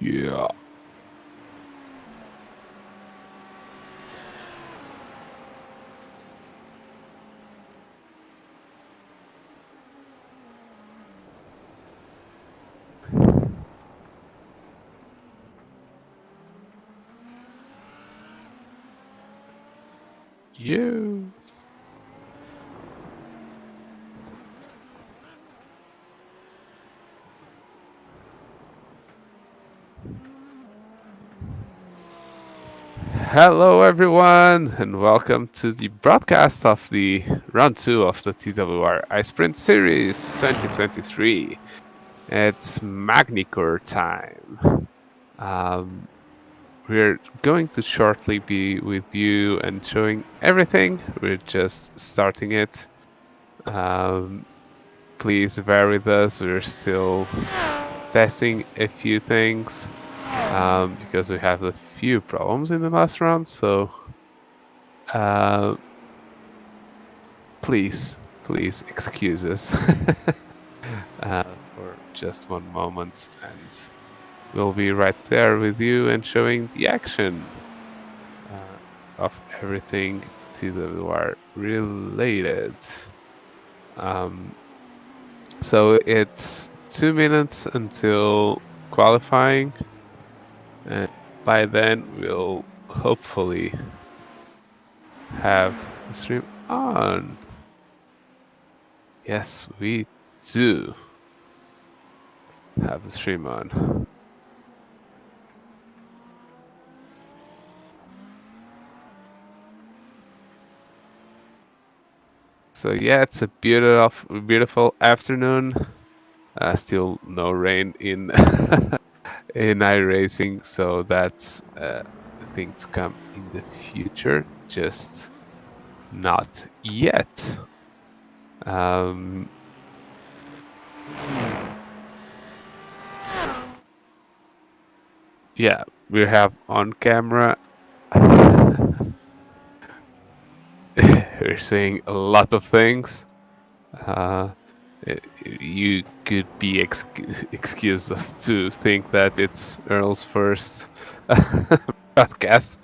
Yeah. You. Hello, everyone, and welcome to the broadcast of the round 2 of the TWR iSprint Series 2023. It's Magny-Cours time. We're going to shortly be with you and showing everything. We're just starting it. Please bear with us. We're still testing a few things because we have a few problems in the last round. So please excuse us for just one moment, and we'll be right there with you and showing the action of everything TWR related. So it's 2 minutes until qualifying, and by then we'll hopefully have the stream on. Yes, we do have the stream on. So yeah, it's a beautiful afternoon. Still no rain in in iRacing, so that's a thing to come in the future. Just not yet. Yeah, we have on camera. We're saying a lot of things. You could be excused us to think that it's Earl's first podcast.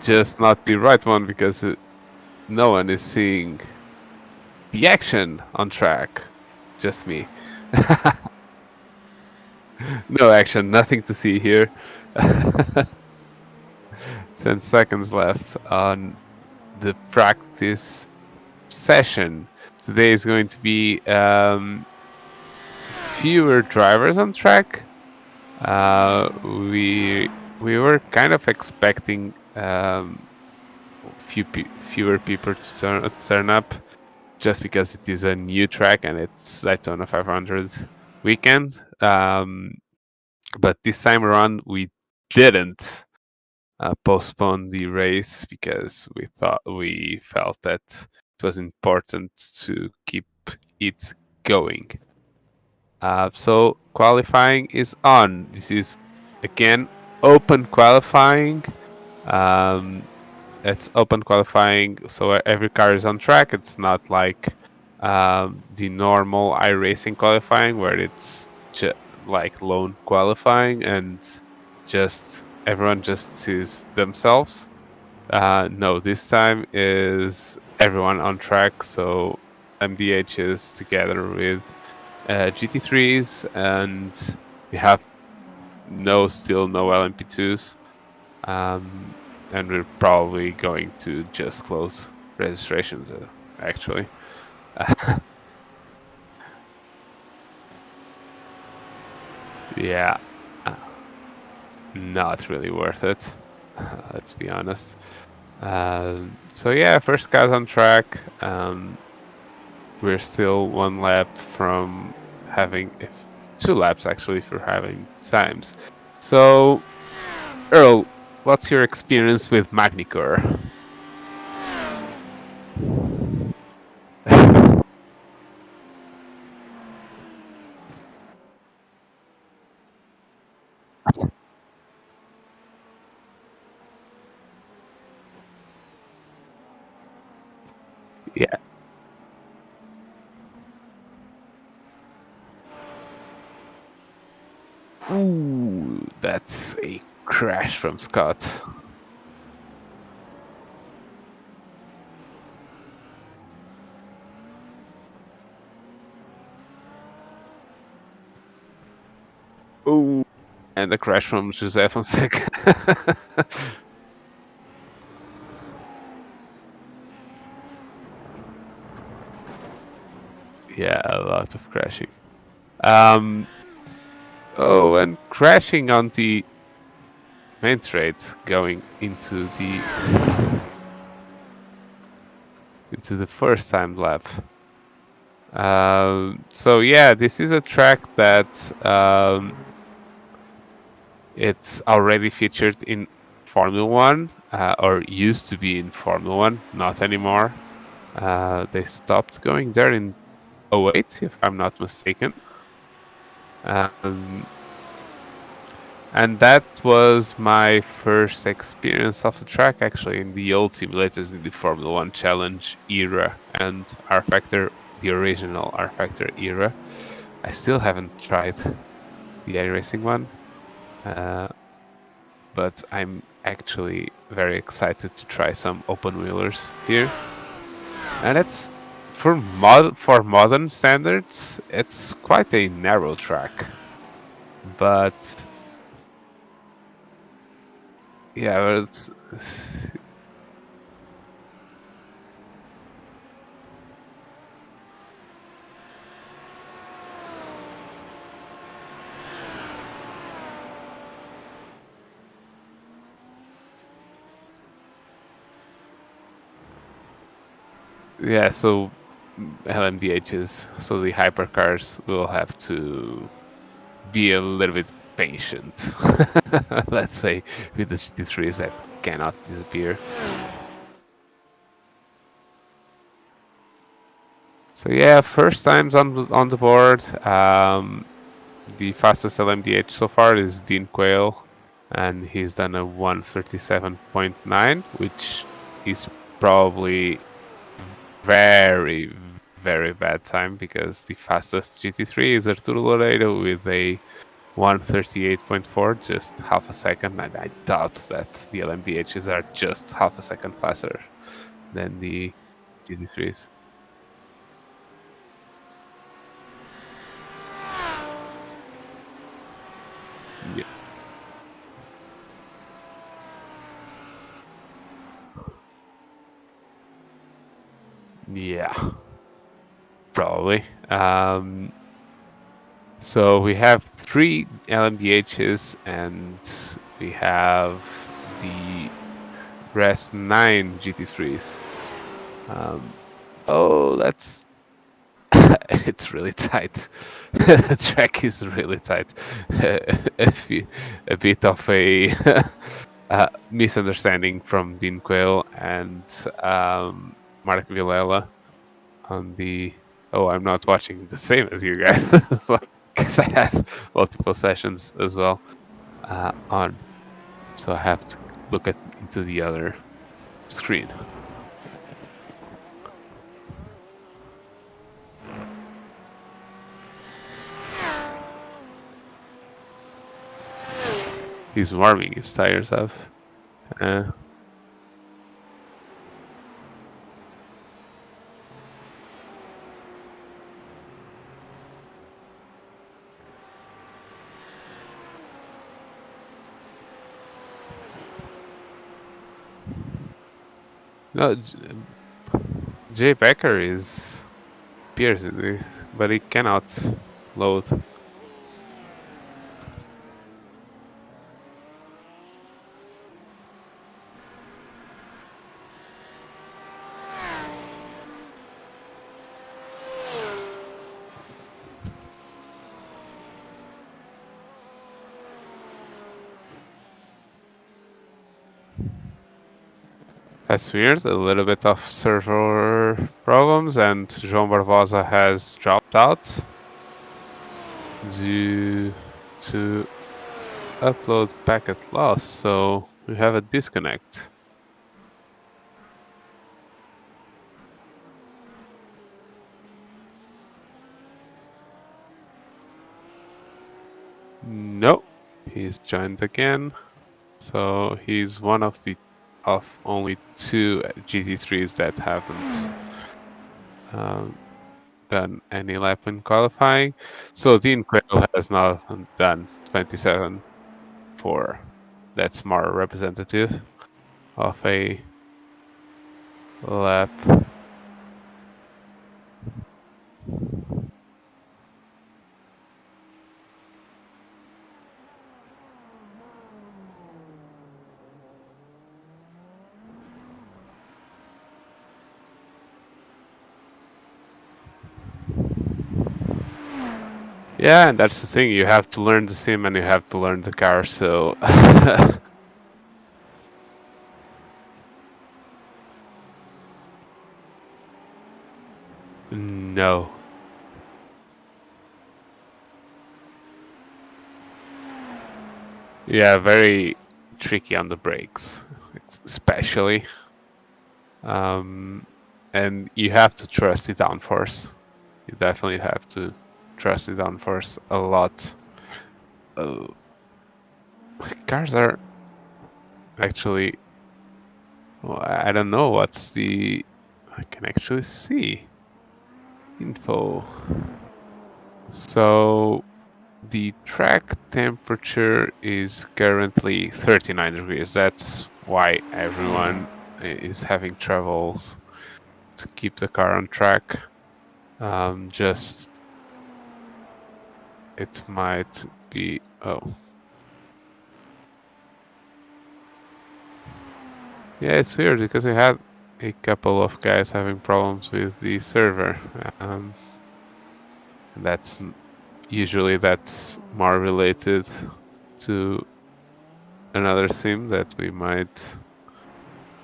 Just not the right one because no one is seeing the action on track. Just me. No action, nothing to see here. 10 seconds left on the practice session. Today is going to be fewer drivers on track. We were kind of expecting fewer people to turn up, just because it is a new track and it's Daytona 500 weekend. But this time around, we didn't postpone the race because we felt that it was important to keep it going. So qualifying is on. This is again open qualifying. It's open qualifying, so every car is on track. It's not like the normal iRacing qualifying where it's like lone qualifying and just everyone just sees themselves. No, this time is everyone on track. So MDH is together with GT3s, and we have still no LMP2s. And we're probably going to just close registrations, actually. Yeah, not really worth it. Let's be honest. So yeah, first cars on track. We're still 1 lap from having 2 laps actually for having times. So, Earl, what's your experience with Magny-Cours? Yeah. Ooh, that's a crash from Scott. Ooh, and a crash from Jose Fonseca. Yeah, a lot of crashing. Um, oh, and crashing on the main straight going into the first time lap. So yeah, this is a track that it's already featured in Formula One, or used to be in Formula One, not anymore. They stopped going there in '08, if I'm not mistaken. Um, and that was my first experience of the track, actually, in the old simulators in the Formula One Challenge era and R Factor, the original R Factor era. I still haven't tried the iRacing one, but I'm actually very excited to try some open wheelers here. And it's for modern standards, it's quite a narrow track, but yeah, it's yeah. So LMDHs, so the hypercars will have to be a little bit patient. Let's say with the GT3s that cannot disappear. So yeah, first times on the board. The fastest LMDH so far is Dean Quayle, and he's done a 1:37.9, which is probably very, very bad time because the fastest GT3 is Arturo Loreiro with a 1:38.4, just half a second, and I doubt that the LMDHs are just half a second faster than the GT3s. Yeah. Yeah, probably. So we have three LMDHs and we have the rest 9 GT3s. Oh, that's it's really tight. The track is really tight. A bit of a misunderstanding from Dean Quayle and Mark Villela on the. Oh, I'm not watching the same as you guys because I have multiple sessions as well on, so I have to look into the other screen. He's warming his tires up. Uh, no, Jay Becker is piercing, but he cannot load. That's weird. A little bit of server problems, and João Barbosa has dropped out due to upload packet loss. So we have a disconnect. he's joined again. So he's one of only two GT3s that haven't done any lap in qualifying. So Dean Quayle has now done 27.4. That's more representative of a lap. Yeah, and that's the thing. You have to learn the sim and you have to learn the car. So no. Yeah, very tricky on the brakes, especially. And you have to trust the downforce. You definitely have to trust the downforce a lot. Cars are actually. Well, I don't know what's the. I can actually see info. So the track temperature is currently 39 degrees. That's why everyone is having troubles to keep the car on track. Just it might be. Oh, yeah, it's weird because I had a couple of guys having problems with the server. That's usually that's more related to another theme that we might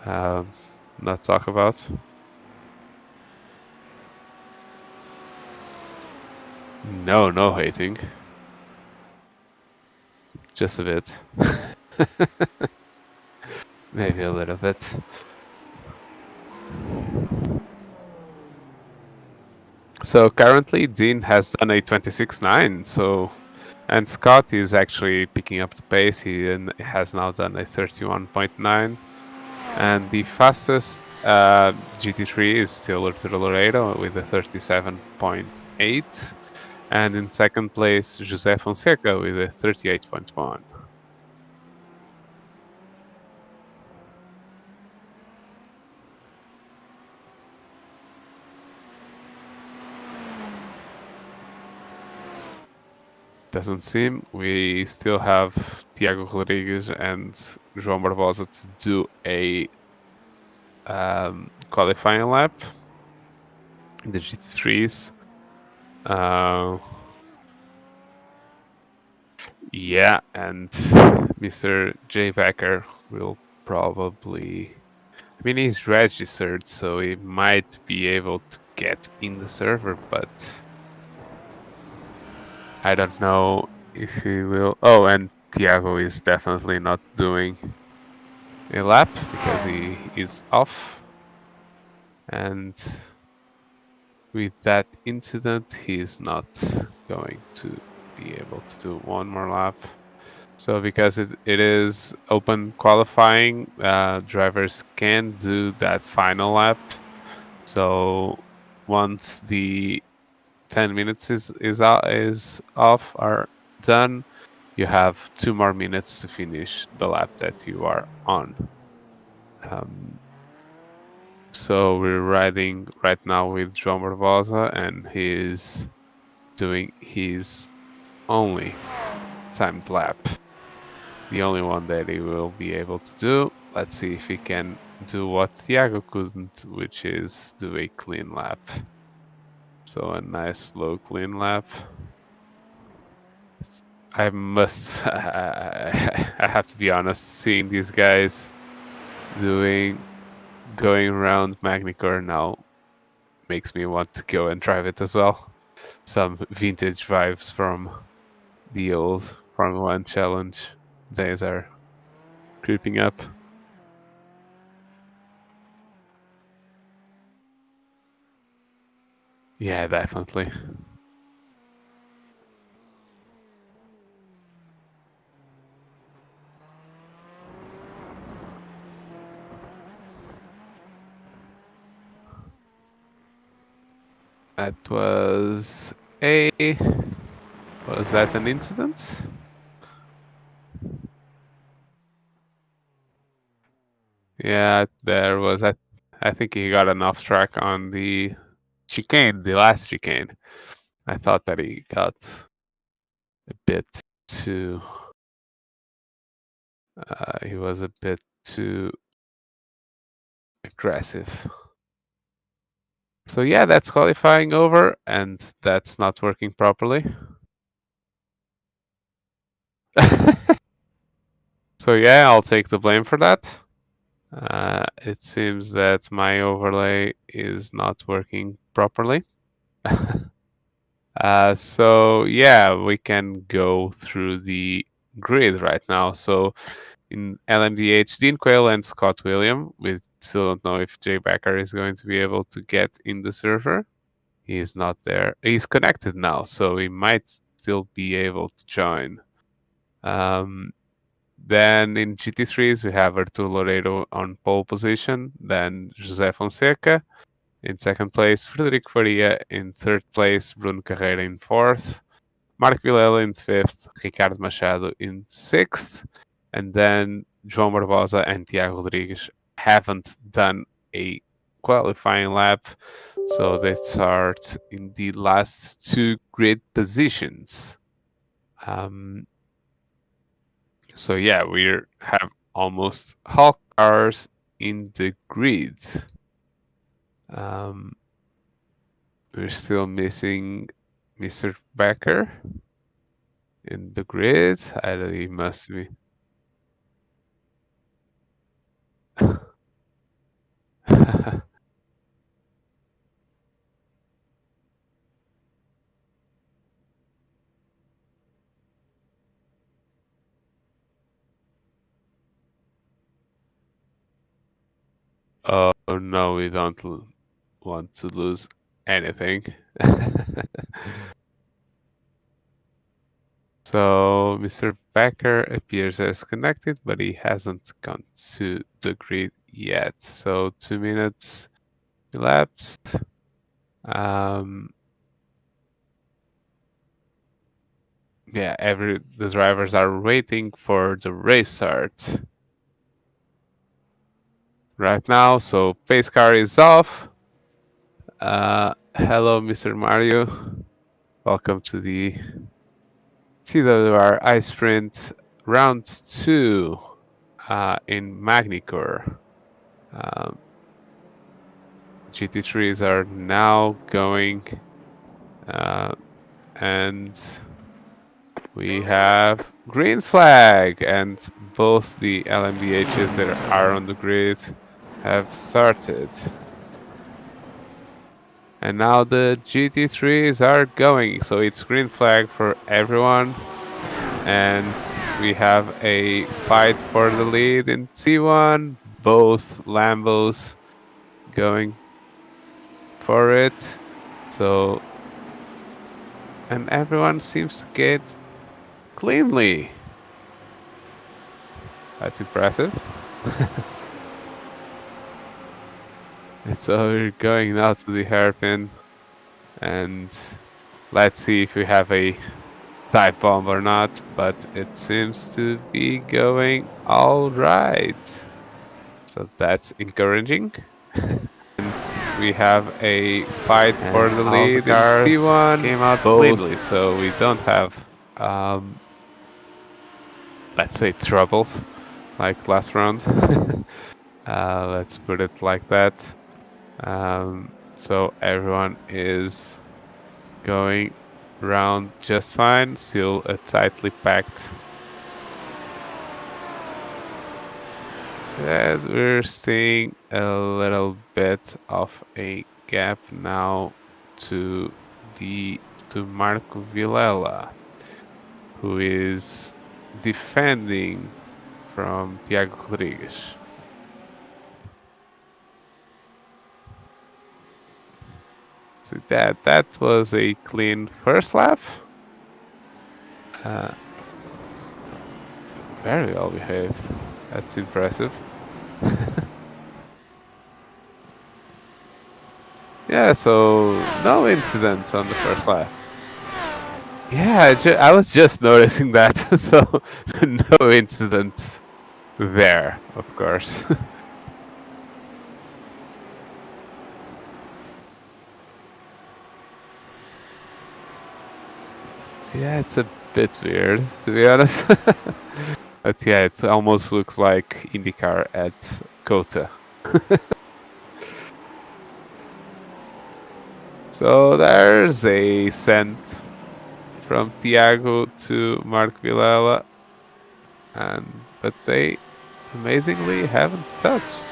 not talk about. No, no hating. Just a bit. Maybe a little bit. So currently Dean has done a 26.9, so and Scott is actually picking up the pace. He has now done a 31.9. And the fastest GT3 is still Arturo Loredo with a 37.8. And in second place, Jose Fonseca with a 38.1. Doesn't seem. We still have Tiago Rodriguez and João Barbosa to do a qualifying lap in the GT3s. Yeah, and Mr. J. Becker will probably. I mean, he's registered, so he might be able to get in the server, but I don't know if he will. Oh, and Thiago is definitely not doing a lap because he is off. And with that incident, he is not going to be able to do one more lap. So because it is open qualifying, drivers can do that final lap. So once the 10 minutes is off are done, you have 2 more minutes to finish the lap that you are on. So we're riding right now with João Barbosa, and he's doing his only timed lap. The only one that he will be able to do. Let's see if he can do what Thiago couldn't, which is do a clean lap. So a nice slow clean lap. I must. I have to be honest. Seeing these guys going around Magny-Cours now makes me want to go and drive it as well. Some vintage vibes from the old Formula One challenge days are creeping up. Yeah, definitely. That was a... Was that an incident? Yeah, there was. I think he got an off track on the chicane, the last chicane. I thought that he got a bit too. He was a bit too aggressive. So yeah, that's qualifying over, and that's not working properly. So yeah, I'll take the blame for that. It seems that my overlay is not working properly. So yeah, we can go through the grid right now. So in LMDH, Dean Quayle and Scott William. We still don't know if Jay Becker is going to be able to get in the server. He is not there. He's connected now, so he might still be able to join. Then in GT3s, we have Artur Loureiro on pole position, then José Fonseca in second place, Frederico Faria in third place, Bruno Carreira in fourth, Marco Vilela in fifth, Ricardo Machado in sixth, and then João Barbosa and Tiago Rodrigues haven't done a qualifying lap, so they start in the last two grid positions. So yeah, we have almost all cars in the grid. We're still missing Mr. Becker in the grid. He must be. Oh no, we don't want to lose anything. So Mr. Becker appears as connected, but he hasn't gone to the grid yet. So 2 minutes elapsed. Yeah, the drivers are waiting for the race start right now. So pace car is off. Hello, Mr. Mario. Welcome to the TWR iSprint round 2 in Magny-Cours. GT3s are now going, and we have green flag, and both the LMDHs that are on the grid have started. And now the GT3s are going, so it's green flag for everyone. And we have a fight for the lead in T1. Both Lambos going for it. So, and everyone seems to get cleanly. That's impressive. And so we're going now to the hairpin, and let's see if we have a dive bomb or not, but it seems to be going all right. So that's encouraging. And we have a fight for the lead in T1. Came out both, cleanly. so we don't have, let's say, troubles like last round. Let's put it like that. So everyone is going round just fine, still a tightly packed. And we're seeing a little bit of a gap now to Marco Vilela, who is defending from Tiago Rodrigues. So that was a clean first lap. Very well behaved. That's impressive. Yeah, Yeah, so no incidents on the first lap. Yeah, I was just noticing that. So no incidents there, of course. Yeah, it's a bit weird, to be honest. But yeah, it almost looks like IndyCar at Kota. So there's a send from Tiago to Mark Villela, but they amazingly haven't touched.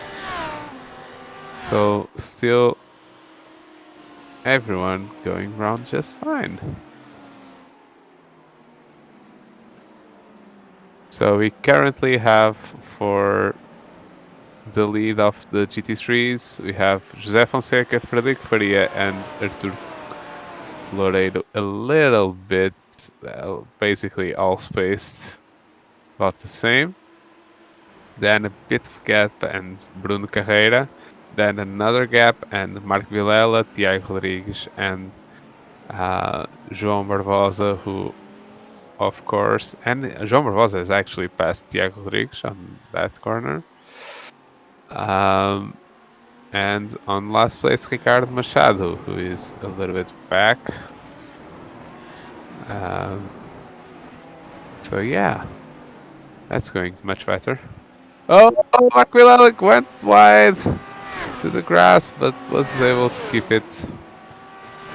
So still everyone going around just fine. So we currently have for the lead of the GT3s, we have José Fonseca, Frederico Faria, and Artur Loureiro a little bit, basically all spaced about the same. Then a bit of gap and Bruno Carreira. Then another gap and Marco Vilela, Tiago Rodrigues, and João Barbosa, who, of course, and João Barbosa has actually passed Tiago Rodrigues on that corner. And on last place, Ricardo Machado, who is a little bit back. So yeah, that's going much better. Oh, Aquilalic went wide to the grass, but was able to keep it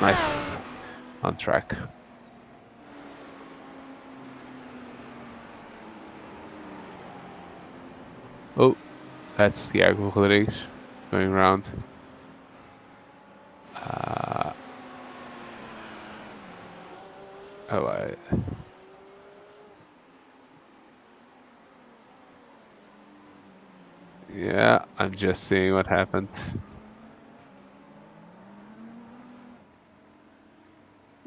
nice on track. Oh, that's Tiago Rodrigues going around. Yeah, I'm just seeing what happened.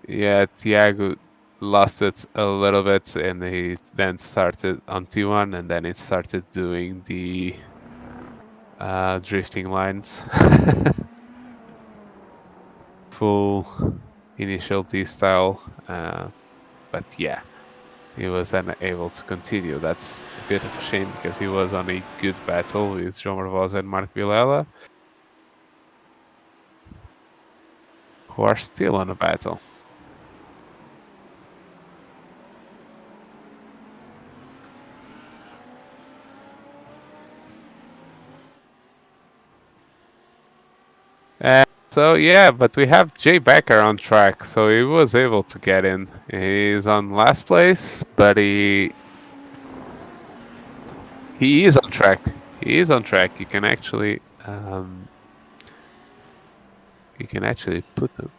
Yeah, Tiago lost it a little bit, and he then started on T1, and then it started doing the drifting lines. Full initial T style, but yeah, he was unable to continue. That's a bit of a shame because he was on a good battle with João Barbosa and Mark Vilela, who are still on a battle. So yeah, but we have Jay Becker on track, so he was able to get in. He's on last place, but he is on track. He is on track. You can actually put him.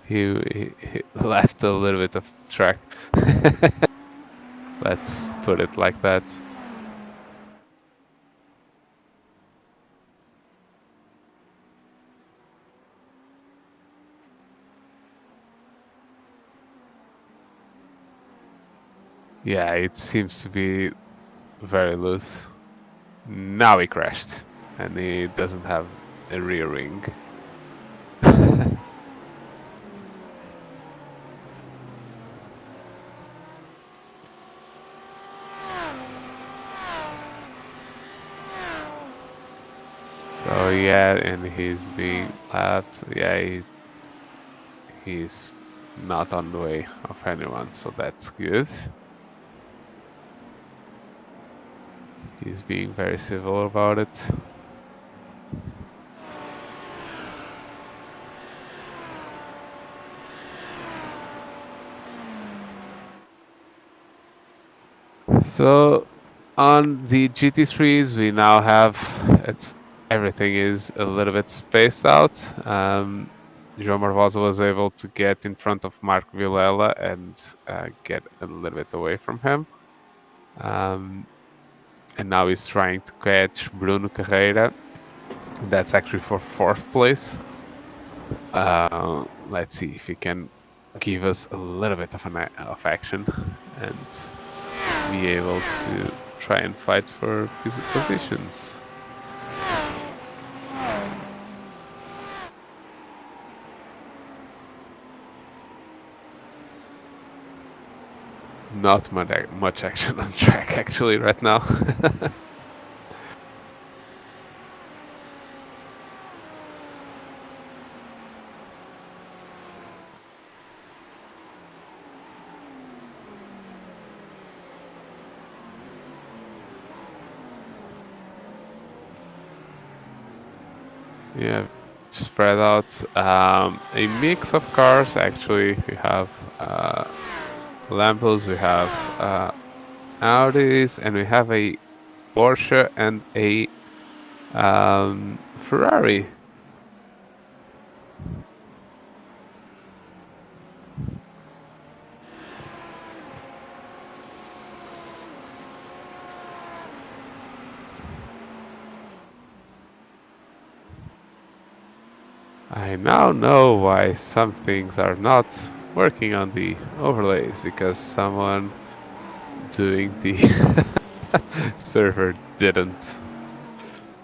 he left a little bit of track. Let's put it like that. Yeah, it seems to be very loose. Now he crashed, and he doesn't have a rear ring. So yeah, and he's being lapped. Yeah, he's not on the way of anyone, so that's good. He's being very civil about it. So on the GT3s, we now have everything is a little bit spaced out. João Barbosa was able to get in front of Mark Vilela and get a little bit away from him. And now he's trying to catch Bruno Carreira. That's actually for 4th place. Let's see if he can give us a little bit of action and be able to try and fight for positions. not much action on track actually right now. Yeah, spread out. A mix of cars actually. We have Lambos, we have Audis, and we have a Porsche and a Ferrari. I now know why some things are not working on the overlays, because someone doing the server didn't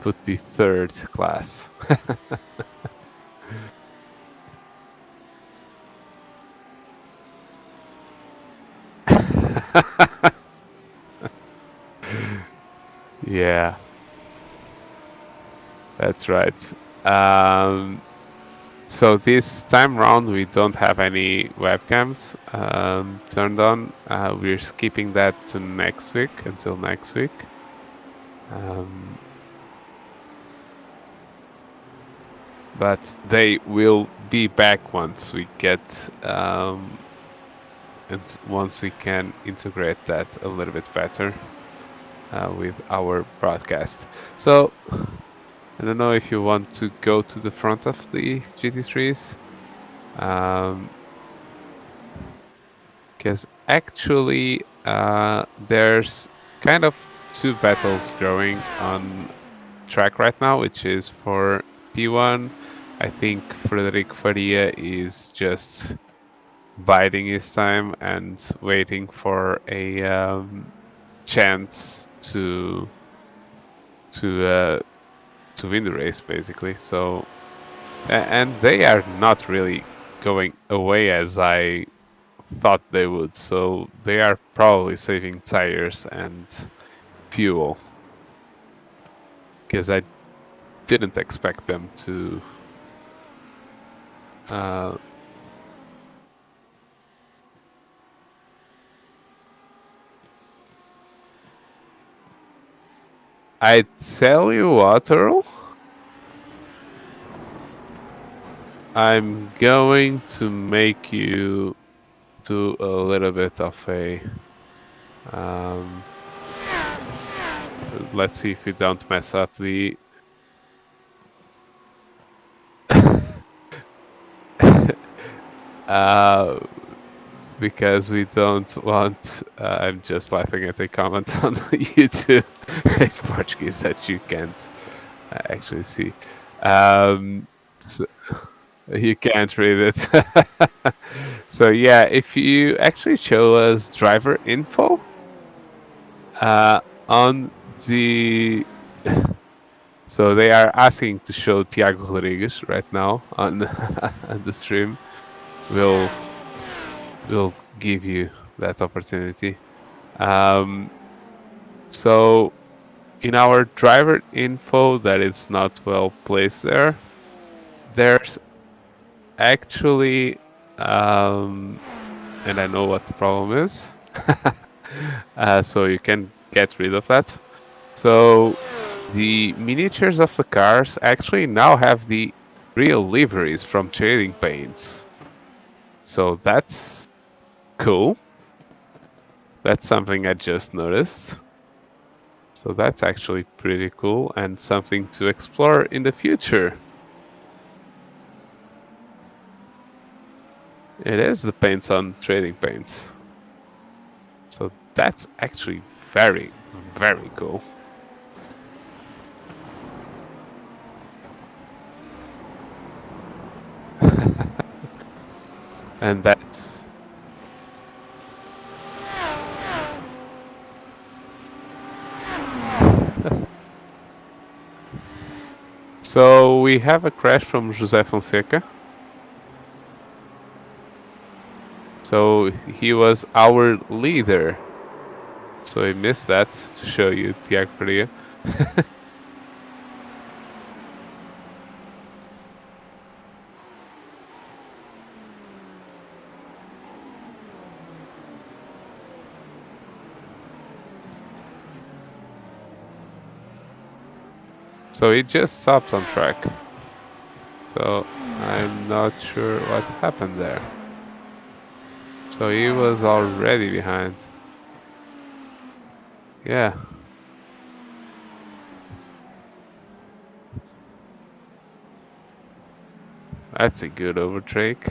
put the third class. Yeah, that's right. So this time round we don't have any webcams turned on. We're skipping that to next week, until next week. But they will be back once we get and once we can integrate that a little bit better with our broadcast. So I don't know if you want to go to the front of the GT3s, because actually there's kind of two battles growing on track right now, which is for P1. I think Frederic Faria is just biding his time and waiting for a chance to win the race, basically. So, and they are not really going away as I thought they would. So they are probably saving tires and fuel, because I didn't expect them to. I tell you what, Earl. I'm going to make you do a little bit of a. Let's see if we don't mess up the. Because we don't want. I'm just laughing at a comment on YouTube in Portuguese that you can't actually see. So you can't read it. So yeah, if you actually show us driver info on the. So they are asking to show Tiago Rodrigues right now on, on the stream. We'll give you that opportunity. So in our driver info that is not well placed there, there's actually, and I know what the problem is, so you can get rid of that. So the miniatures of the cars actually now have the real liveries from Trading Paints. So that's cool. That's something I just noticed. So that's actually pretty cool and something to explore in the future. It is the paints on Trading Paints. So that's actually very, very cool. And that's... So we have a crash from José Fonseca. So he was our leader. So I missed that to show you TWR. So he just stopped on track. So I'm not sure what happened there. So he was already behind. Yeah. That's a good overtake.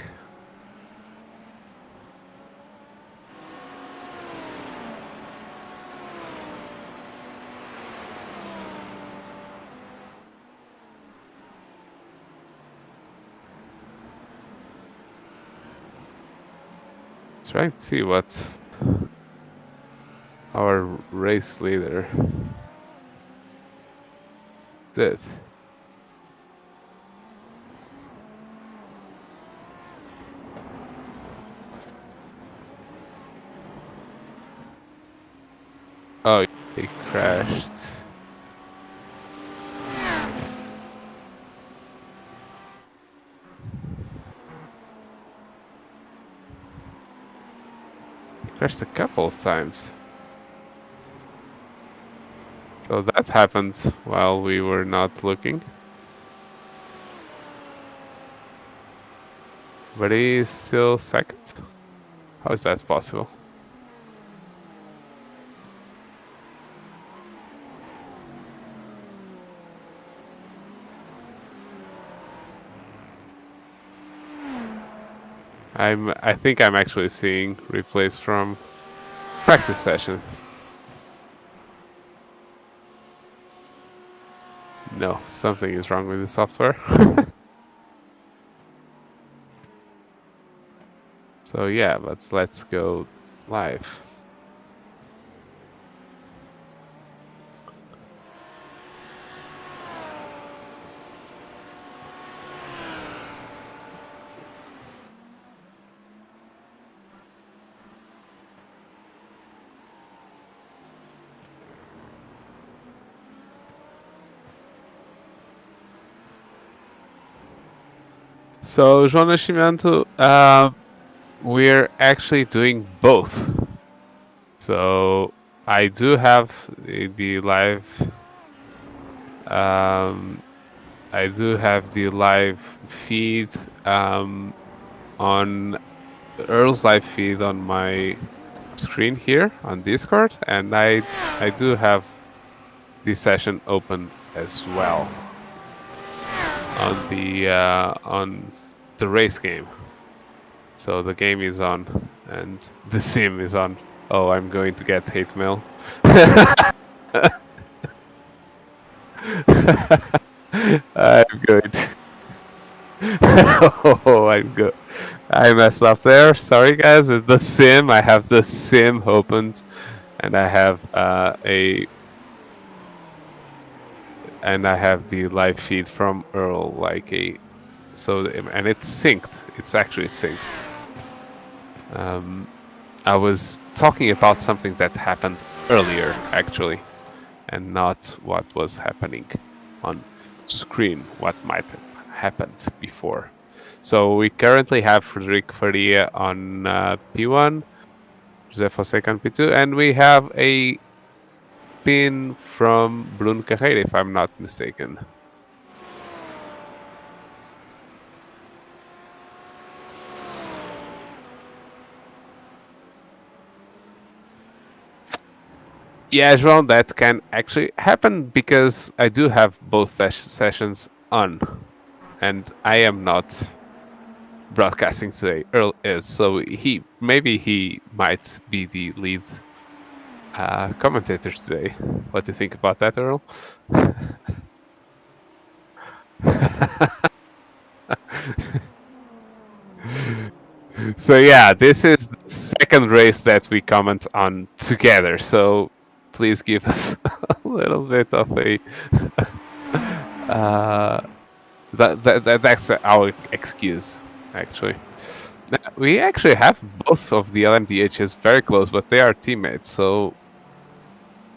Trying to see what our race leader did. Oh, he crashed. He crashed a couple of times. So that happened while we were not looking. But he is still second? How is that possible? I think I'm actually seeing replays from practice session. No, something is wrong with the software. So yeah, but let's go live. So João Nascimento, we're actually doing both. So I do have the live. I do have the live feed on Earl's live feed on my screen here on Discord, and I do have the session open as well on the race game. So the game is on and the sim is on. Oh, I'm going to get hate mail. I'm good. Oh, I'm good. I messed up there. Sorry, guys. It's the sim. I have the sim opened, and I have the live feed from Earl, and it's synced. It's actually synced. I was talking about something that happened earlier, actually, and not what was happening on screen, what might have happened before. So we currently have Frederic Faria on P1, José Fonseca on P2, and we have a pin from Bruno Carreira, if I'm not mistaken. Yeah, João, that can actually happen because I do have both sessions on, and I am not broadcasting today. Earl is, so he might be the lead commentator today. What do you think about that, Earl? So yeah, this is the second race that we comment on together. So please give us a little bit of a that's our excuse, actually. We actually have both of the LMDHs very close, but they are teammates, so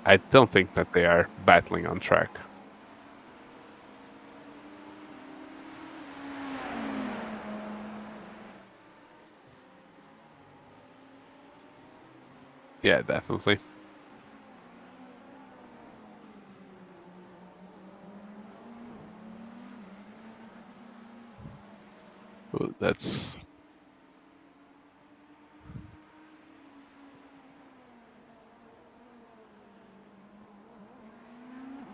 I don't think that they are battling on track. Yeah, definitely. Ooh, that's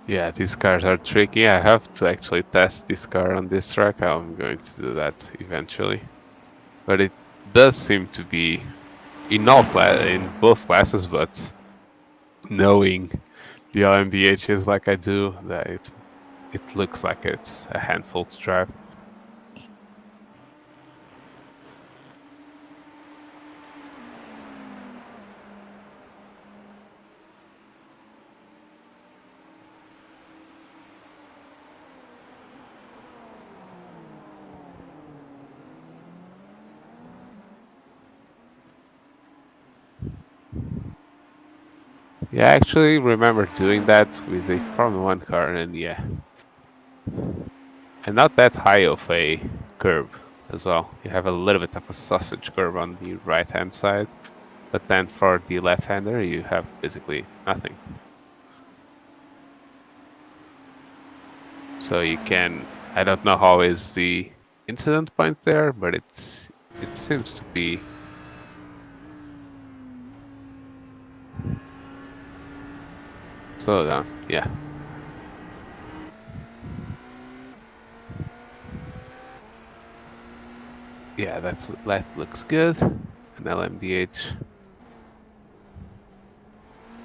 yeah, these cars are tricky. I have to actually test this car on this track. I'm going to do that eventually. But it does seem to be in both classes, but knowing the LMDHs like I do, that it looks like it's a handful to drive. Yeah, I actually remember doing that with a Formula One car, and yeah, and not that high of a curve as well. You have a little bit of a sausage curve on the right hand side, but then for the left hander, you have basically nothing. So you can, I don't know how is the incident point there, but it seems to be slow down. Yeah. Yeah, that looks good. An LMDH.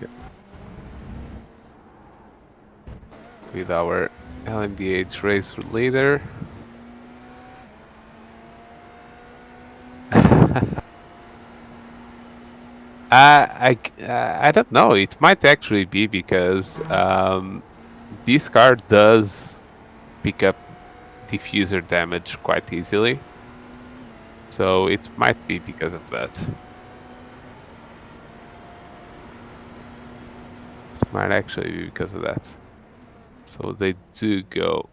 Yep. With our LMDH race leader. I don't know. It might actually be because this car does pick up diffuser damage quite easily. So it might be because of that. It might actually be because of that. So they do go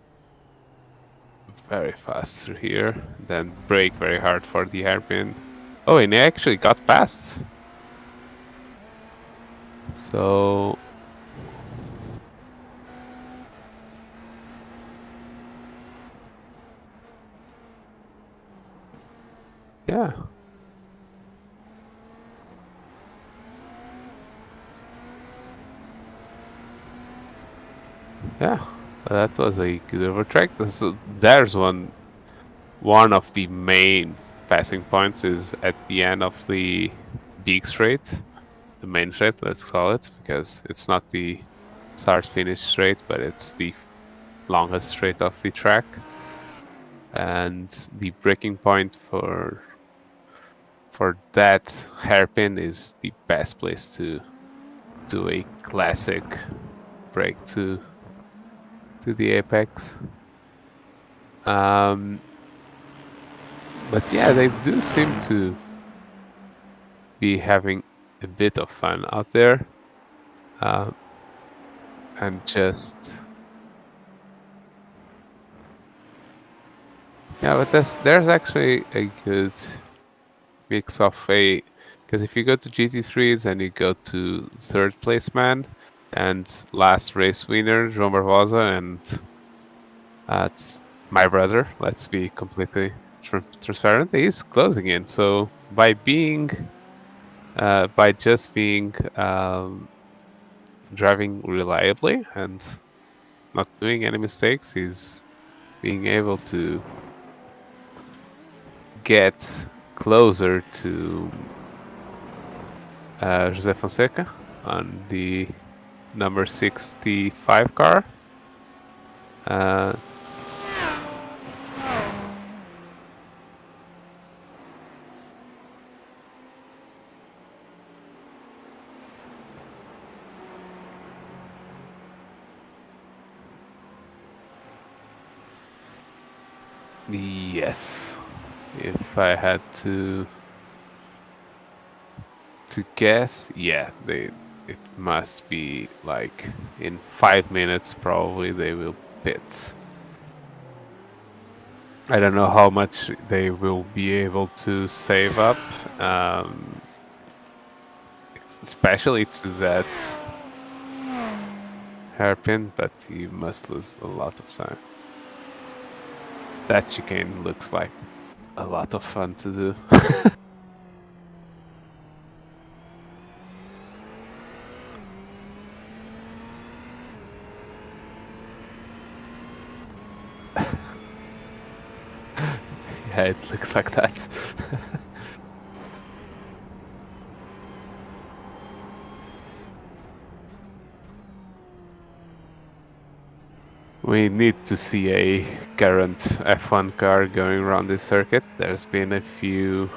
very fast through here, then brake very hard for the hairpin. Oh, and he actually got past. So yeah. Yeah. That was a good overtrack. There's one of the main passing points is at the end of the big straight, the main straight, let's call it, because it's not the start finish straight, but it's the longest straight of the track. And the braking point for that hairpin is the best place to do a classic brake to the apex. But yeah, they do seem to be having a bit of fun out there. Um, and just yeah, but there's actually a good mix of a because if you go to GT3s and you go to third place man and last race winner João Barbosa, and it's my brother. Let's be completely transparent. He's closing in. So by just being driving reliably and not doing any mistakes, he's being able to get closer to José Fonseca on the number 65 car. Uh, yes. If I had to guess, yeah, it must be like in 5 minutes probably they will pit. I don't know how much they will be able to save up, um, especially to that hairpin, but you must lose a lot of time. That chicane looks like a lot of fun to do. Yeah, it looks like that. We need to see a current F1 car going around this circuit. There's been a few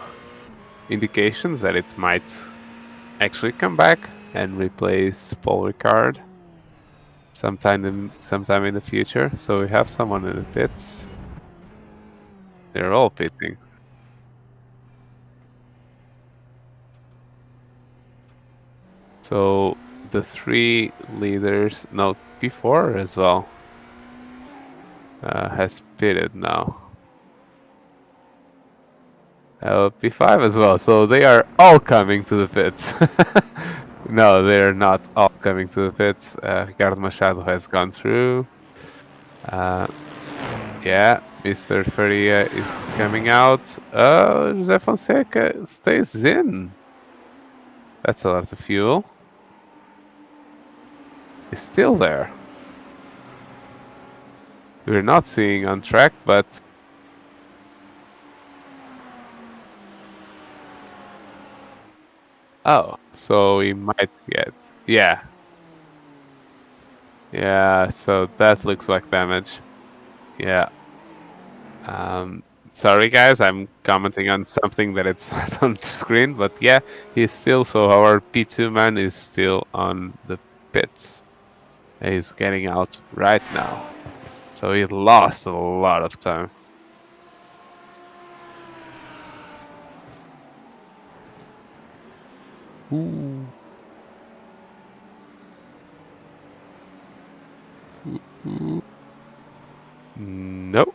indications that it might actually come back and replace Paul Ricard sometime in the future. So we have someone in the pits. They're all pitting. So the three leaders, no, P4 as well, has pitted now. P5 as well, so they are all coming to the pits. No, they're not all coming to the pits. Ricardo Machado has gone through. Yeah, Mr. Faria is coming out. José Fonseca stays in. That's a lot of fuel. He's still there. We're not seeing on track, but oh, so we might get, yeah. Yeah, so that looks like damage. Yeah. Sorry guys, I'm commenting on something that it's not on screen, but yeah, he's still, so our P2 man is still on the pits. He's getting out right now. So he lost a lot of time. Ooh. Nope.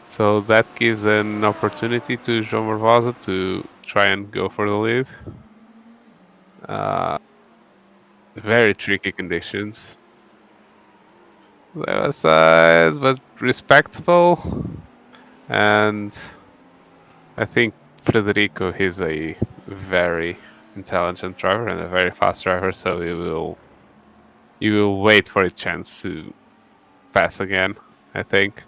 So that gives an opportunity to João Barbosa to try and go for the lead. Very tricky conditions. But respectable, and I think Federico is a very intelligent driver and a very fast driver, so he will wait for a chance to pass again. I think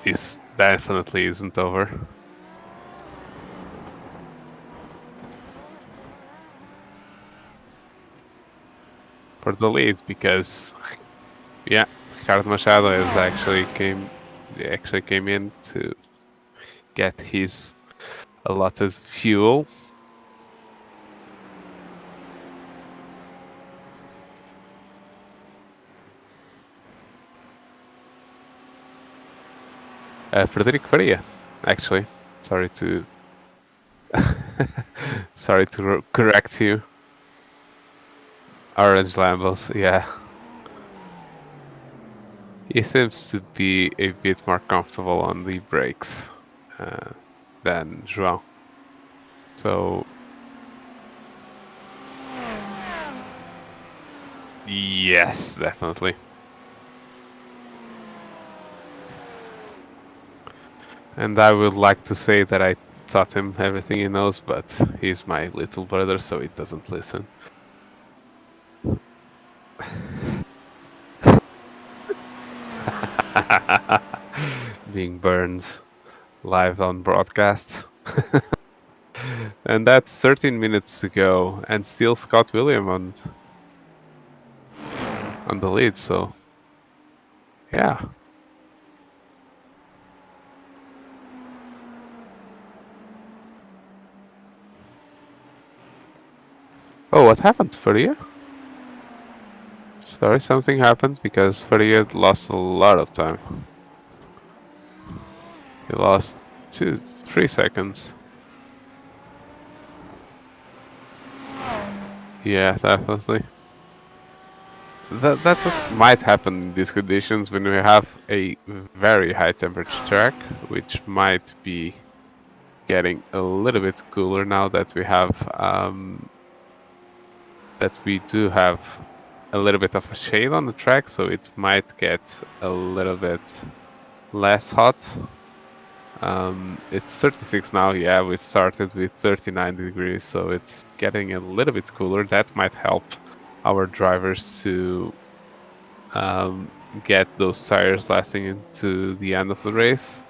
this definitely isn't over. For the lead, because yeah, Ricardo Machado actually came in to get his allotted fuel. Frederic Faria, actually. Sorry to sorry to correct you. Orange Lambos, yeah. He seems to be a bit more comfortable on the brakes than João. So yes, definitely. And I would like to say that I taught him everything he knows, but he's my little brother, so he doesn't listen. Being burned live on broadcast. And that's 13 minutes to go, and still Scott William on the lead, so yeah. Oh, what happened, Faria? Sorry, something happened because Faria lost a lot of time. He lost 3 seconds. Yeah, definitely. That's what might happen in these conditions when we have a very high temperature track, which might be getting a little bit cooler now that we do have a little bit of a shade on the track, so it might get a little bit less hot. It's 36 now. Yeah, we started with 39 degrees, so it's getting a little bit cooler. That might help our drivers to get those tires lasting into the end of the race.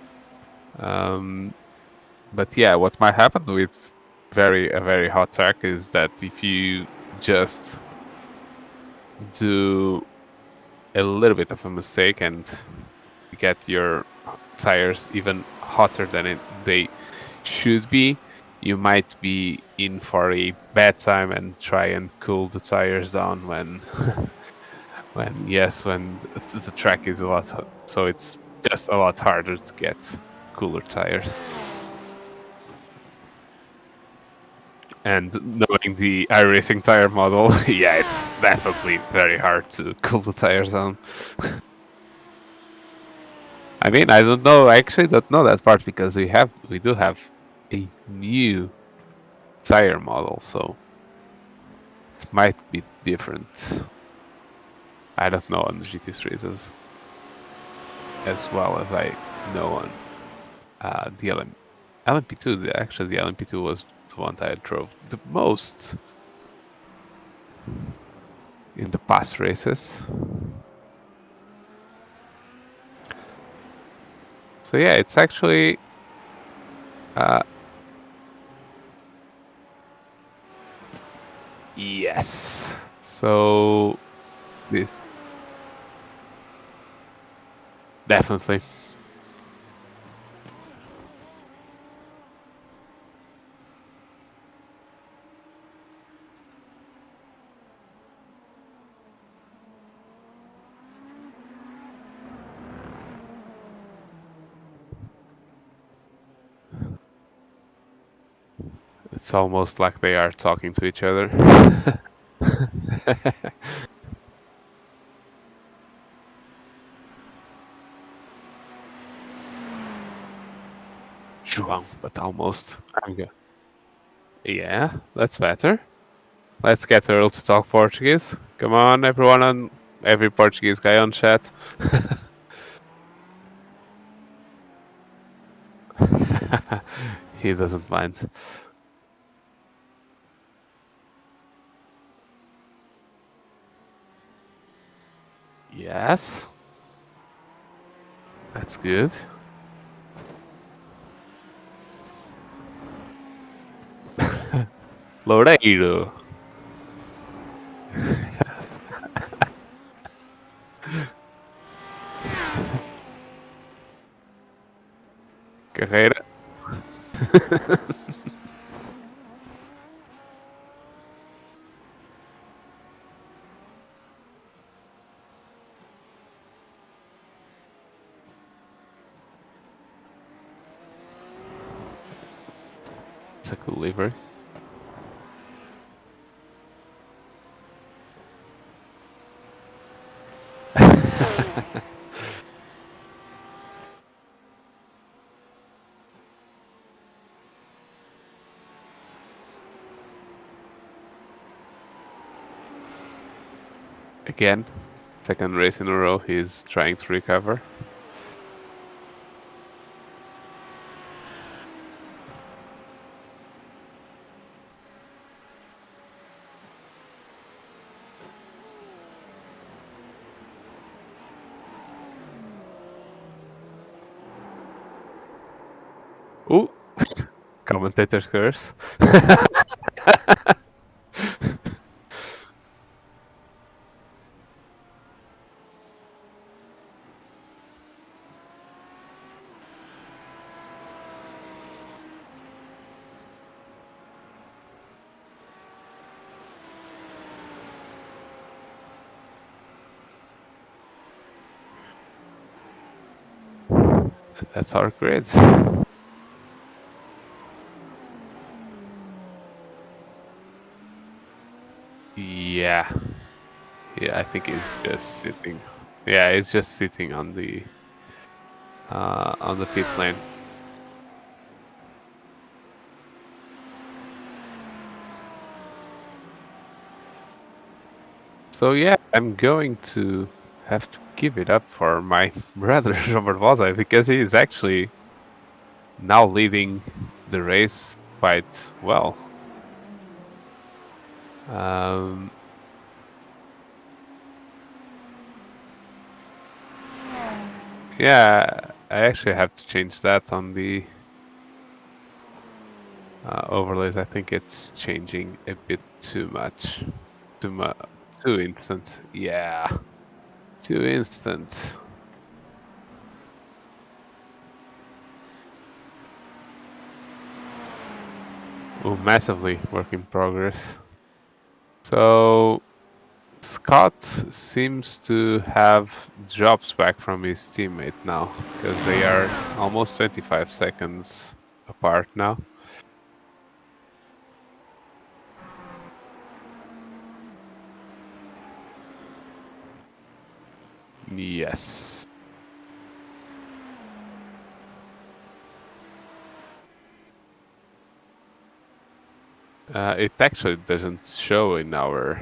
But yeah, what might happen with a very hot track is that if you just do a little bit of a mistake and get your tires even hotter than they should be, you might be in for a bad time and try and cool the tires down when when the track is a lot hot. So it's just a lot harder to get cooler tires. And knowing the iRacing tire model, yeah, it's definitely very hard to cool the tires down. I mean, I don't know. I actually don't know that part because we do have a new tire model, so it might be different. I don't know on the GT3s as well as I know on the LMP2. Actually, the LMP2 was the one that I drove the most in the past races. So yeah, it's actually yes. So this definitely. It's almost like they are talking to each other. João, but almost. I'm good. Yeah, that's better. Let's get Earl to talk Portuguese. Come on, every Portuguese guy on chat. He doesn't mind. Yes. That's good. Loureiro. Carreira. It's a cool livery. Again, second race in a row, he's trying to recover. Ooh, commentator's curse. That's our grid. Yeah. Yeah, I think it's just sitting. Yeah, it's just sitting on the pit lane. So yeah, I'm going to have to give it up for my brother Robert Valza because he is actually now leading the race quite well. Um, yeah, I actually have to change that on the overlays. I think it's changing a bit too much. Too much. Too instant. Yeah. Too instant. Oh, massively work in progress. So Scott seems to have drops back from his teammate now because they are almost 25 seconds apart now. Yes. It actually doesn't show in our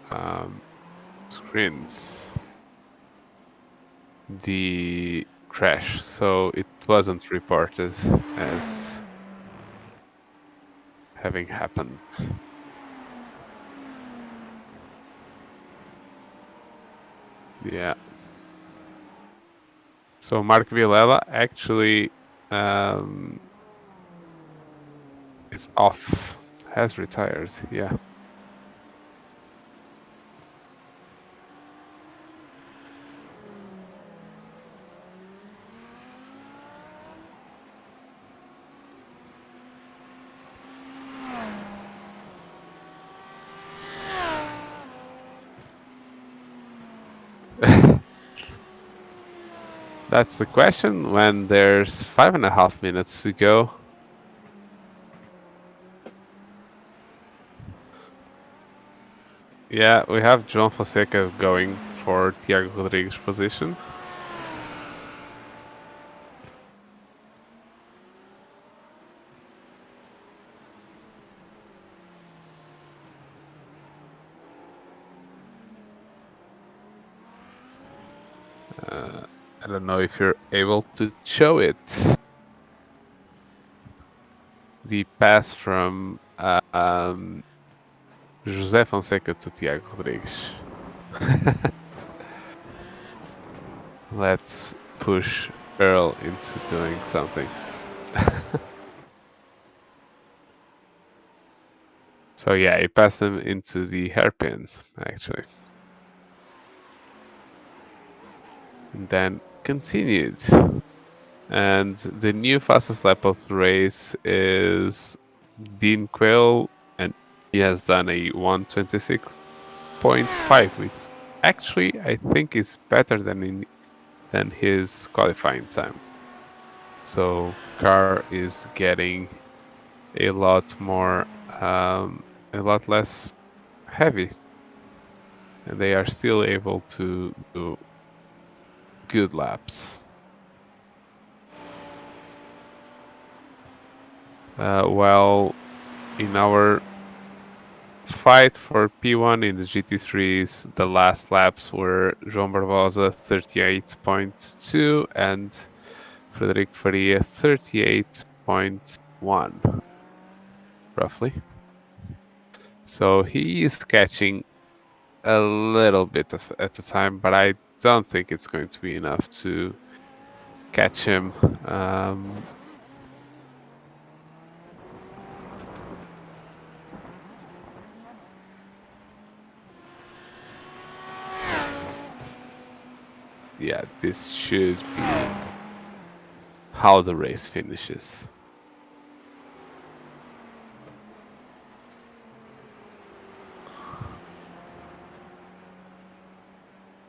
um, screens the crash, so it wasn't reported as having happened. Yeah. So Mark Villela actually is off, has retired. Yeah. That's the question when there's 5.5 minutes to go. Yeah, we have João Fonseca going for Thiago Rodrigues' position. I don't know if you're able to show it. The pass from José Fonseca to Thiago Rodrigues. Let's push Earl into doing something. So yeah, he passed him into the hairpin, actually. And then continued. And the new fastest lap of the race is Dean Quayle, and he has done a 1:26.5, which actually I think is better than his qualifying time. So car is getting a lot more, a lot less heavy, and they are still able to do good laps. While in our fight for P1 in the GT3s, the last laps were João Barbosa 38.2 and Frederico Faria 38.1, roughly. So he is catching a little bit at a time, but I don't think it's going to be enough to catch him. Yeah, this should be how the race finishes.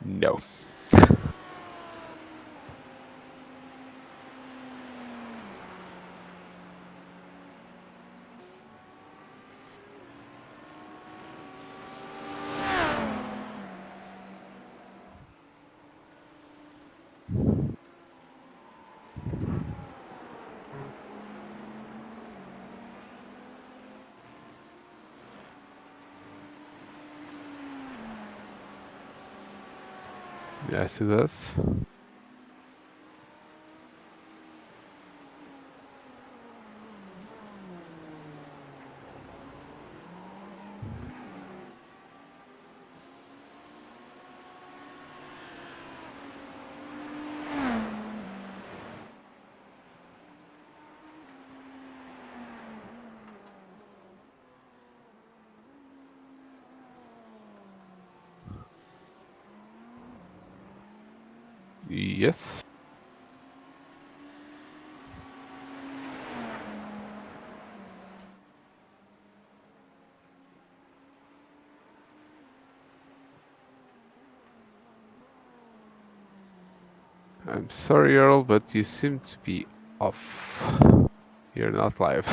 No. Yes, it does. Yes. I'm sorry, Earl, but you seem to be off. You're not live.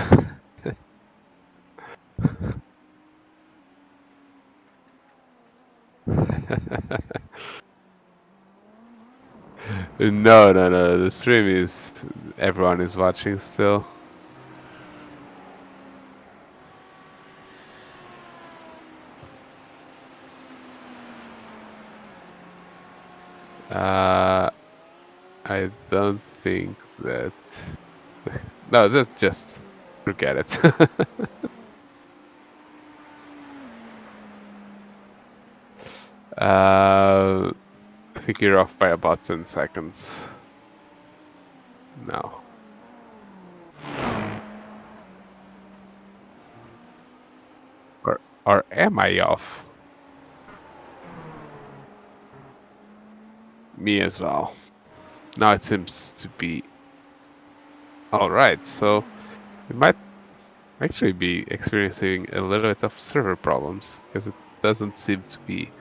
No, no, no. The stream is everyone is watching still. Uh, I don't think that. No, just forget it. I think you're off by about 10 seconds. No. Or am I off? Me as well. Now it seems to be all right. So we might actually be experiencing a little bit of server problems because it doesn't seem to be.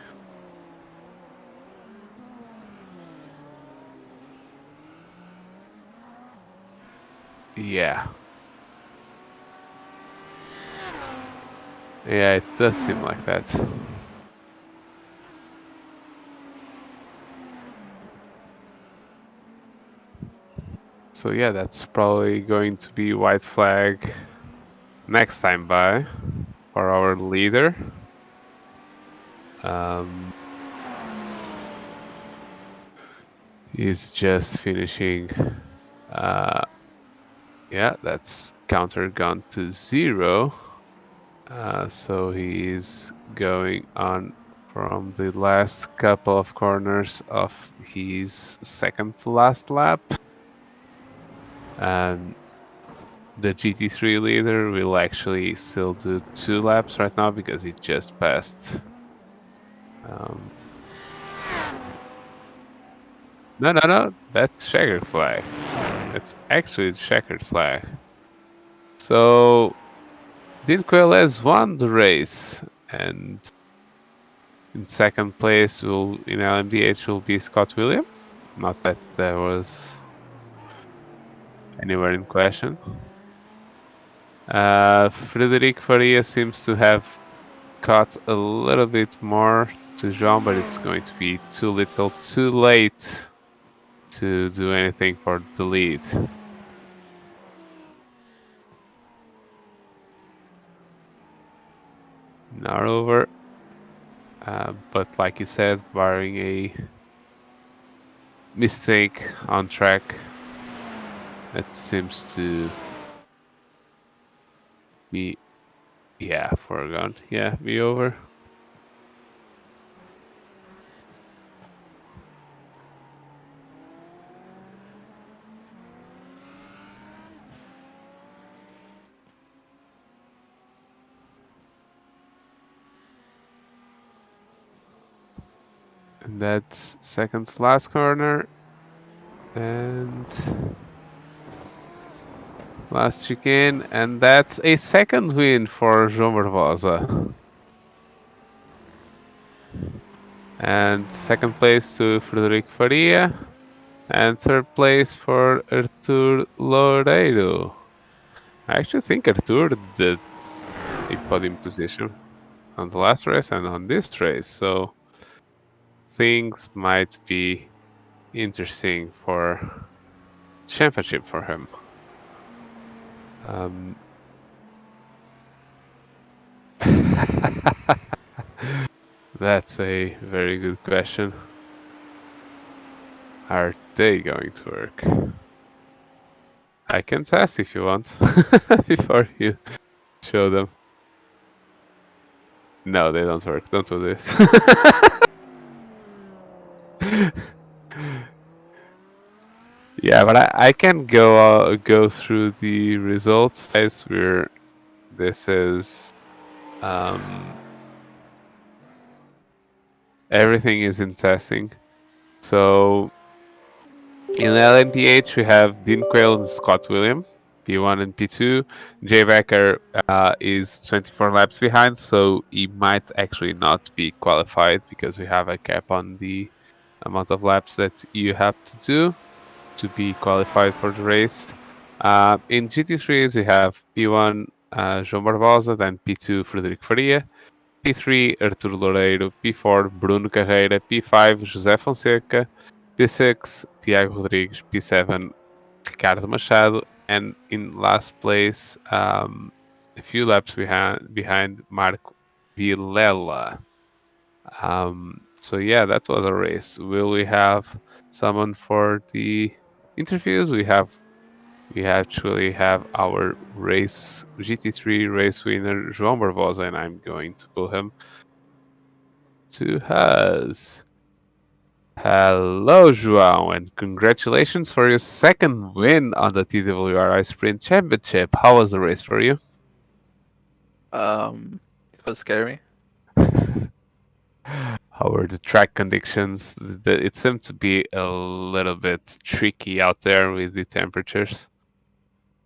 Yeah. Yeah, it does seem like that. So yeah, that's probably going to be white flag next time by for our leader. He's just finishing. Yeah, that's counter gone to 0. So he's going on from the last couple of corners of his second to last lap. And the GT3 leader will actually still do 2 laps right now because he just passed. No, no, no, that's checkered flag. It's actually the checkered flag. So Dinquil has won the race, and in second place will in LMDH will be Scott William. Not that there was anywhere in question. Frederic Faria seems to have caught a little bit more to Jean, but it's going to be too little, too late to do anything for the lead. Not over. But like you said, barring a mistake on track, it seems to be, yeah, foregone. Yeah, be over. And that's second to last corner. And last chicane. And that's a second win for João Barbosa. And second place to Frederico Faria. And third place for Artur Loureiro. I actually think Artur did a podium position on the last race and on this race. So things might be interesting for championship for him. That's a very good question. are they going to work? I can test if you want before you show them. No, they don't work. Don't do this. Yeah, but I can go through the results, guys. This is everything is in testing. So in LMDH we have Dean Quayle and Scott William, P1 and P2. Jay Becker is 24 laps behind, so he might actually not be qualified because we have a cap on the amount of laps that you have to do to be qualified for the race. In GT3s, we have P1 João Barbosa, then P2 Frederico Faria, P3 Arturo Loureiro, P4 Bruno Carreira, P5 José Fonseca, P6 Tiago Rodrigues, P7 Ricardo Machado, and in last place, a few laps behind Marco Vilela. So yeah, that was a race. Will we have someone for the interviews? We actually have our race GT3 race winner João Barbosa, and I'm going to pull him to us. Hello, João, and congratulations for your second win on the TWR iSprint Championship. How was the race for you? It was scary. How were the track conditions? It seemed to be a little bit tricky out there with the temperatures.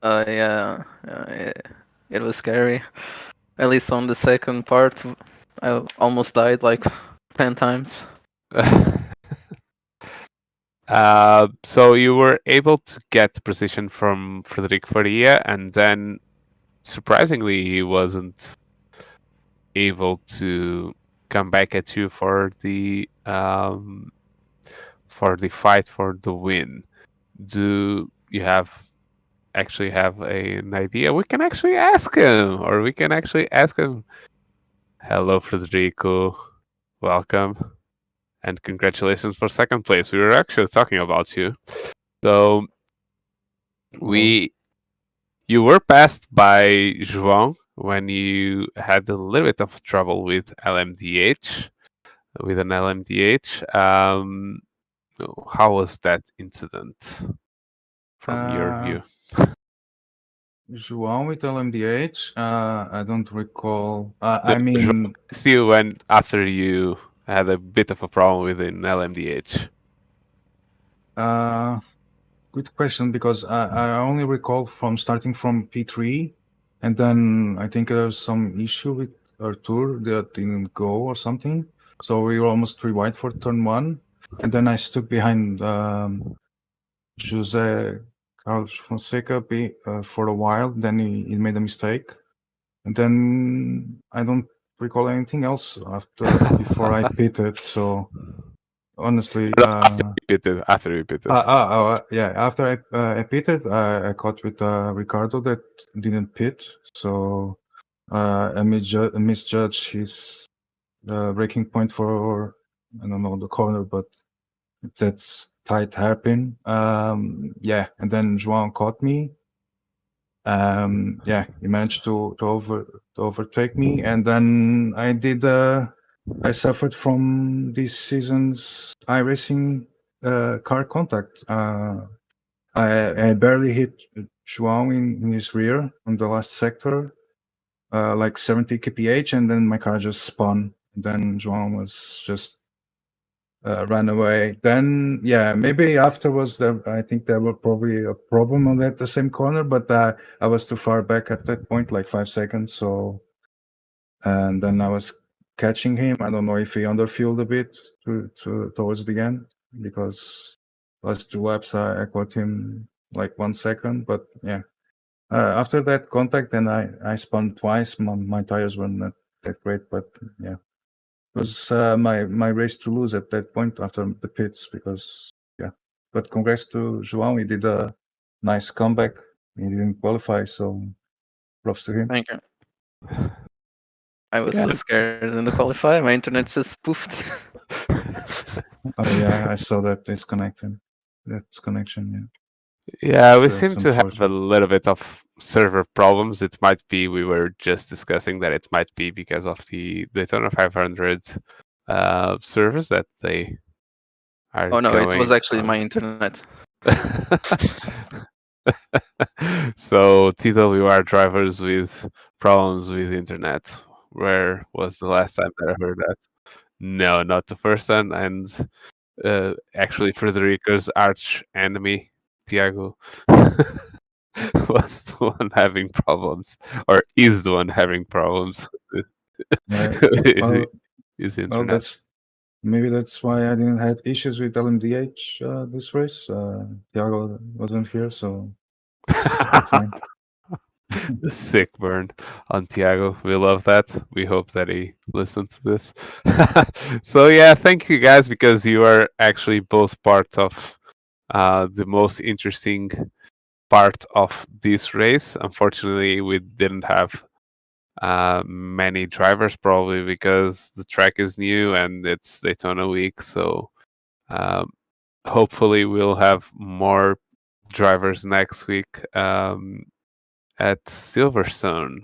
Yeah, it was scary. At least on the second part, I almost died like 10 times. So you were able to get the position from Frederic Faria, and then surprisingly, he wasn't able to come back at you for the fight for the win. Do you actually have an idea? We can actually ask him, or we can actually ask him. Hello, Federico. Welcome, and congratulations for second place. We were actually talking about you. So we you were passed by João when you had a little bit of trouble with LMDH, with an LMDH. How was that incident from your view? João with LMDH, I don't recall. No, I mean, still went after you had a bit of a problem with an LMDH. good question, because I only recall from starting from P3, and then I think there was some issue with Artur that didn't go or something. So we were almost 3 wide for turn 1, and then I stuck behind Jose Carlos Fonseca for a while. Then he made a mistake, and then I don't recall anything else before I pitted. So honestly, After you pitted. yeah, after I pitted, I caught with Ricardo that didn't pit, so I misjudged his breaking point for, I don't know, the corner, but that's tight hairpin. Yeah, and then João caught me. Yeah, he managed to overtake me, and then I suffered from this season's iRacing car contact. I barely hit João in his rear on the last sector, like 70 kph, and then my car just spun. Then João was just ran away. Then, yeah, maybe afterwards, I think there was probably a problem on the same corner, but I was too far back at that point, like 5 seconds. So, and then I was catching him. I don't know if he underfueled a bit towards the end, because last 2 laps I caught him like 1 second. But yeah, after that contact, then I spun twice. My tires were not that great, but yeah. It was my race to lose at that point after the pits, because yeah. But congrats to João, he did a nice comeback. He didn't qualify, so props to him. Thank you. I was so scared in the qualify. My internet just poofed. Oh yeah, I saw that disconnecting. that connection. Yeah, we seem It's to have a unfortunate. little bit of server problems. It might be, we were just discussing that it might be because of the Daytona 500 servers that they are Oh no, it was going actually my on. internet. So TWR drivers with problems with internet. Where was the last time that I heard that? No, not the first time. And actually, Frederico's arch enemy, Tiago, was the one having problems, or is the one having problems with Yeah. with Well, his well, internet. that's why I didn't have issues with LMDH this race. Thiago wasn't here, so it's all fine. The sick burn on Tiago. We love that. We hope that he listened to this. So yeah, thank you guys, because you are actually both part of the most interesting part of this race. Unfortunately, we didn't have many drivers, probably because the track is new and it's Daytona week. So um, hopefully we'll have more drivers next week at Silverstone.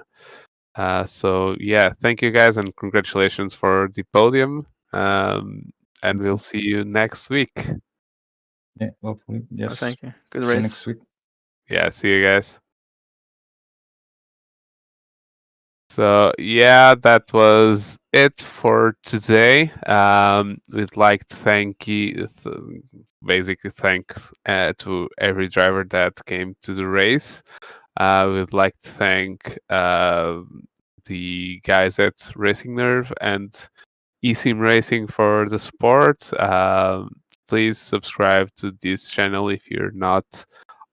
So yeah, thank you guys and congratulations for the podium. And we'll see you next week. Yeah, hopefully. Oh, Yes. thank you. Good See you race. next week. Yeah, see you guys. So yeah, that was it for today. We'd like to thank you, basically thanks to every driver that came to the race. We'd like to thank the guys at Racing Nerve and eSIM Racing for the support. Please subscribe to this channel if you're not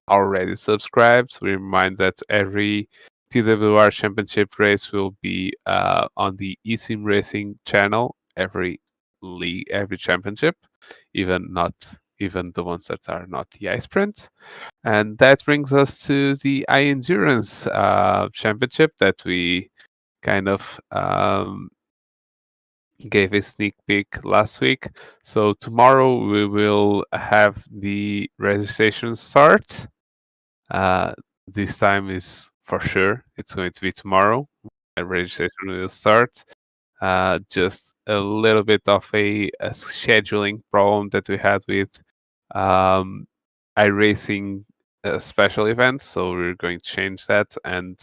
already subscribed. We remind that every TWR Championship race will be on the eSIM Racing channel. Every league, every championship, not even the ones that are not the iSprint. And that brings us to the iEndurance Championship that we kind of gave a sneak peek last week. So tomorrow we will have the registration start. This time is for sure. It's going to be tomorrow. The registration will start. Just a little bit of a scheduling problem that we had with um, iRacing special events. So we're going to change that. And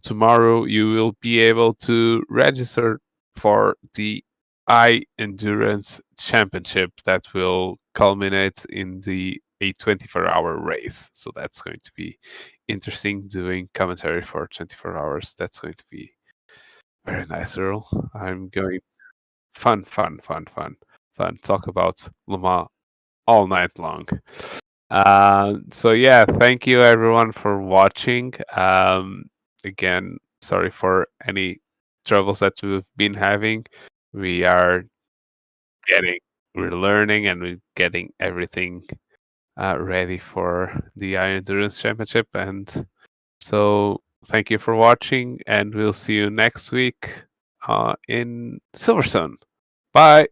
tomorrow you will be able to register for the iEndurance Championship that will culminate in a 24-hour race. So that's going to be interesting, doing commentary for 24 hours. That's going to be very nice, Earl. I'm going fun. Talk about Le Mans all night long. So yeah, thank you everyone for watching. Again, sorry for any troubles that we've been having. We are we're learning and we're getting everything ready for the Iron Endurance Championship. And so thank you for watching, and we'll see you next week in Silverstone. Bye.